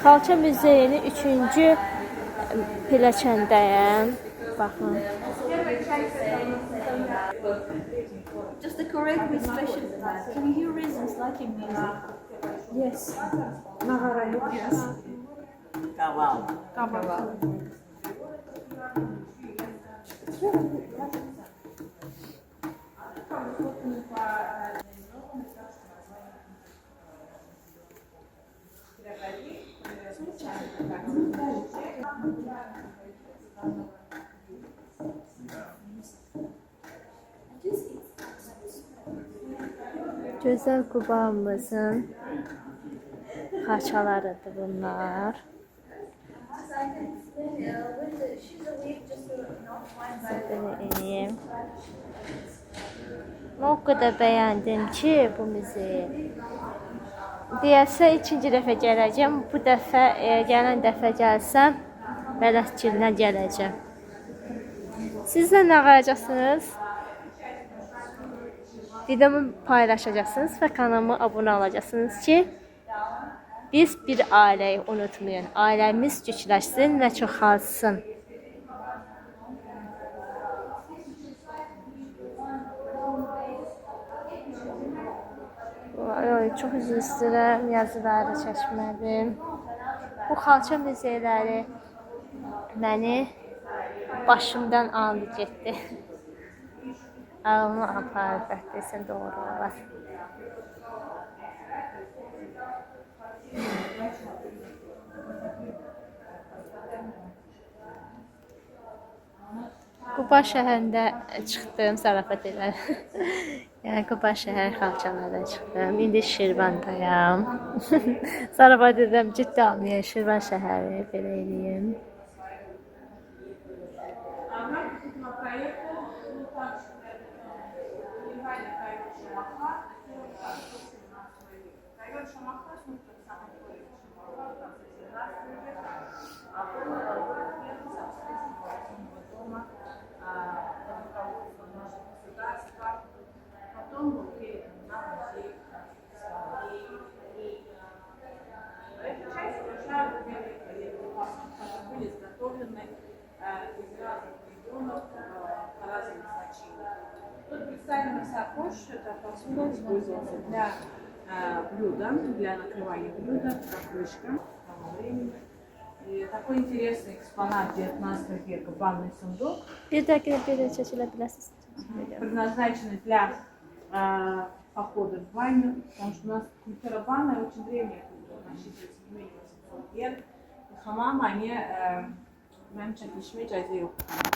Xalça Muzeyinin 3-cü pilləkəndəyəm. Baxın. Just the correct expression. Can you hear reasons like in music? Yes. Nagara yok. Yes. Kaval. Kaval. Gözəl Qubamızın xaçalarıdır bunlar. Belə eləyim. O qədər bəyəndim ki, bu muzeyi. Deyəsə, 2-ci dəfə gələcəm. Bu dəfə, gələn dəfə gəlsəm, bələdçilinə gələcəm. Siz də nə qalacaqsınız? Videomu paylaşacaqsınız və kanalıma abunə olacaqsınız ki, biz bir ailəyi unutmayın. Ailəmiz gücləşsin və çoxalsın. Çox üzr istəyirəm, yazıları çəkmədim. Bu xalça muzeyləri məni başımdan aldı getdi. Ağlımı apardı, desəm doğru olar. Quba şəhərində çıxdım, zarafat edirəm. Yəni Quba şəhər xalçalarına çıxdım. İndi Şirvandayam. Zarafat edirəm, ciddi almayın. Şirvan şəhəri belə eləyim. Тут представлена сакош, это посуда используется для блюда, для накрывания блюда, крышка того времени. И такой интересный экспонат 19 века, банный сундук. Bir dəqiqə belə çəkilə bilərsiniz. Предназначенный для похода в баню, потому что у нас культура банная очень древняя культура, насчитывается не менее 800 лет. И хамам, они, mənim çəkilişimə icazə yoxdur.